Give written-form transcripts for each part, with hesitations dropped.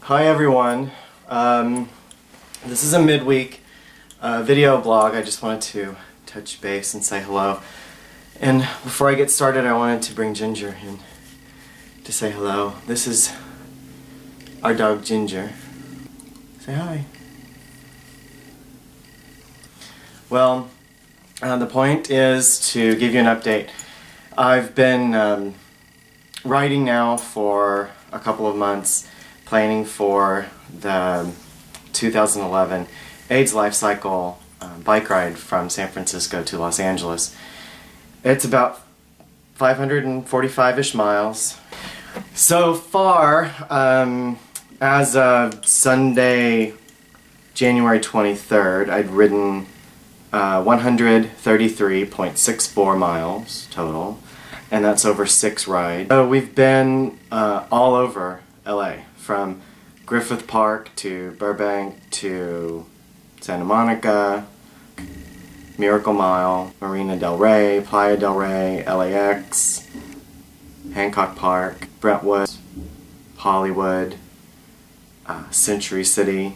Hi everyone. This is a midweek video blog. I just wanted to touch base and say hello. And before I get started, I wanted to bring Ginger in to say hello. This is our dog Ginger. Say hi. Well, the point is to give you an update. I've been riding now for a couple of months, planning for the 2011 AIDS LifeCycle bike ride from San Francisco to Los Angeles. It's about 545-ish miles. So far, as of Sunday, January 23rd, I'd ridden 133.64 miles total, and that's over 6 rides. So we've been all over LA, from Griffith Park to Burbank to Santa Monica, Miracle Mile, Marina del Rey, Playa del Rey, LAX, Hancock Park, Brentwood, Hollywood, Century City,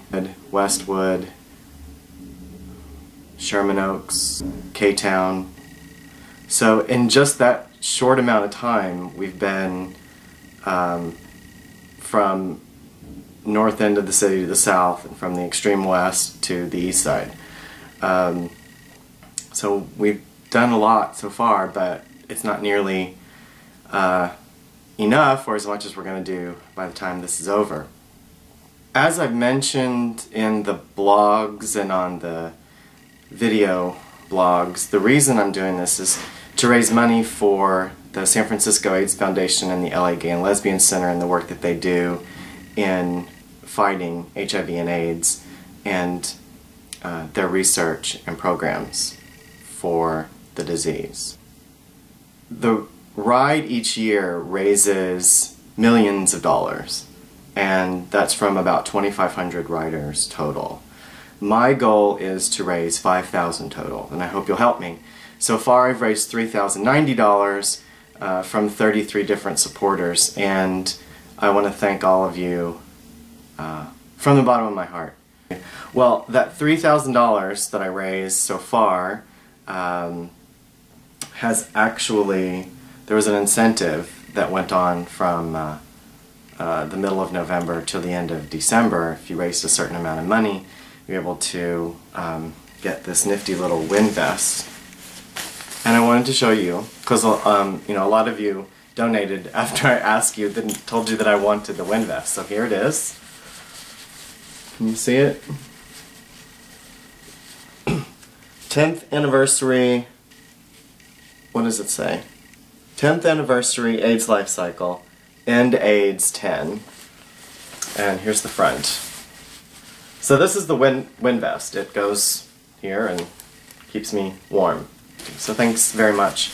Westwood, Sherman Oaks, K-Town. So in just that short amount of time, we've been from north end of the city to the south, and from the extreme west to the east side. So we've done a lot so far, but it's not nearly enough or as much as we're going to do by the time this is over. As I've mentioned in the blogs and on the video blogs, the reason I'm doing this is to raise money for the San Francisco AIDS Foundation and the LA Gay and Lesbian Center and the work that they do in fighting HIV and AIDS, and their research and programs for the disease. The ride each year raises millions of dollars, and that's from about 2,500 riders total. My goal is to raise $5,000 total, and I hope you'll help me. So far I've raised $3,090 from 33 different supporters, and I want to thank all of you from the bottom of my heart. Well, that $3,000 that I raised so far has actually, there was an incentive that went on from the middle of November till the end of December. If you raised a certain amount of money, you're able to get this nifty little wind vest. And I wanted to show you, because you know, a lot of you donated after I asked you, told you that I wanted the wind vest. So here it is. Can you see it? 10th anniversary, what does it say? 10th anniversary AIDS LifeCycle, End AIDS 10. And here's the front. So this is the wind vest. It goes here and keeps me warm. So thanks very much.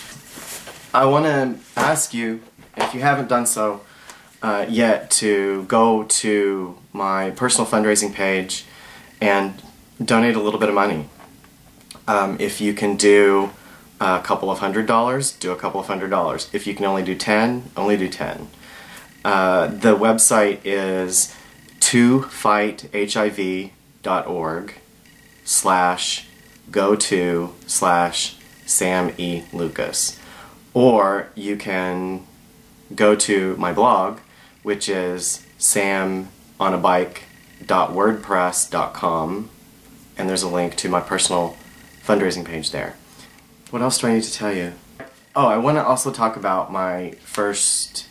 I want to ask you, if you haven't done so yet, to go to my personal fundraising page and donate a little bit of money. If you can do a couple of $100s, do a couple of $100s. If you can only do 10, only do 10. The website is tofighthehiv.org/go/Sam E. Lucas. Or you can go to my blog, which is samonabike.wordpress.com, and there's a link to my personal fundraising page there. What else do I need to tell you? Oh, I want to also talk about my first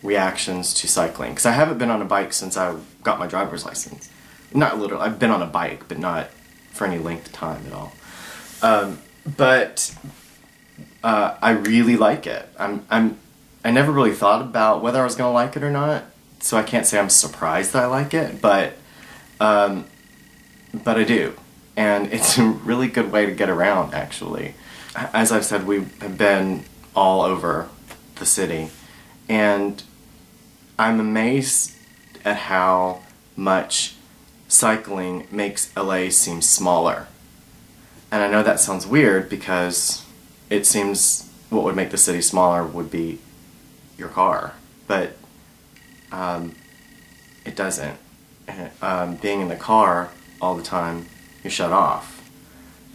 reactions to cycling, because I haven't been on a bike since I got my driver's license. Not literally, I've been on a bike, but not for any length of time at all. I really like it. I never really thought about whether I was going to like it or not, so I can't say I'm surprised that I like it, but I do. And it's a really good way to get around, actually. As I've said, we have been all over the city, and I'm amazed at how much cycling makes LA seem smaller. And I know that sounds weird, because it seems what would make the city smaller would be your car, but it doesn't. being in the car all the time, you're shut off.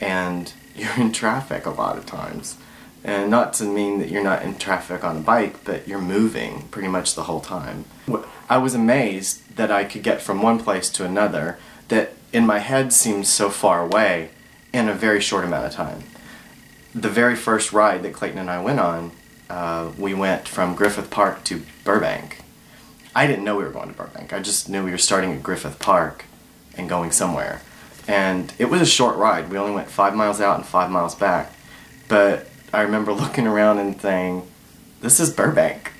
And you're in traffic a lot of times. And not to mean that you're not in traffic on a bike, but you're moving pretty much the whole time. I was amazed that I could get from one place to another that in my head seemed so far away in a very short amount of time. The very first ride that Clayton and I went on, we went from Griffith Park to Burbank. I didn't know we were going to Burbank. I just knew we were starting at Griffith Park and going somewhere. And it was a short ride. We only went 5 miles out and 5 miles back. But I remember looking around and saying, this is Burbank.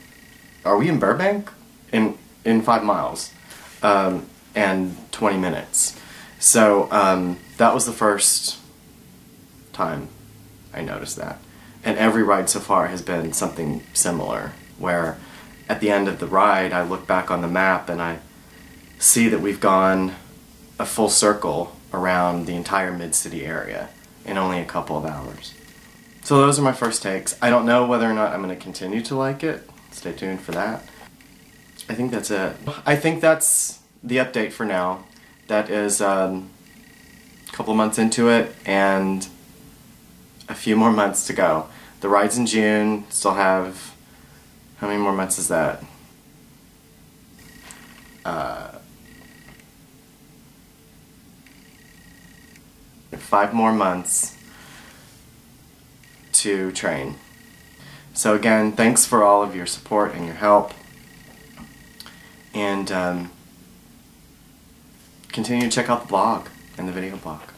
Are we in Burbank? In 5 miles. And 20 minutes. So that was the first time I noticed that. And every ride so far has been something similar, where at the end of the ride I look back on the map and I see that we've gone a full circle around the entire Mid-City area in only a couple of hours. So those are my first takes. I don't know whether or not I'm going to continue to like it. Stay tuned for that. I think that's it. I think that's the update for now. That is a couple of months into it and a few more months to go. The ride's in June, still have, how many more months is that? 5 more months to train. So again, thanks for all of your support and your help. And continue to check out the blog and the video blog.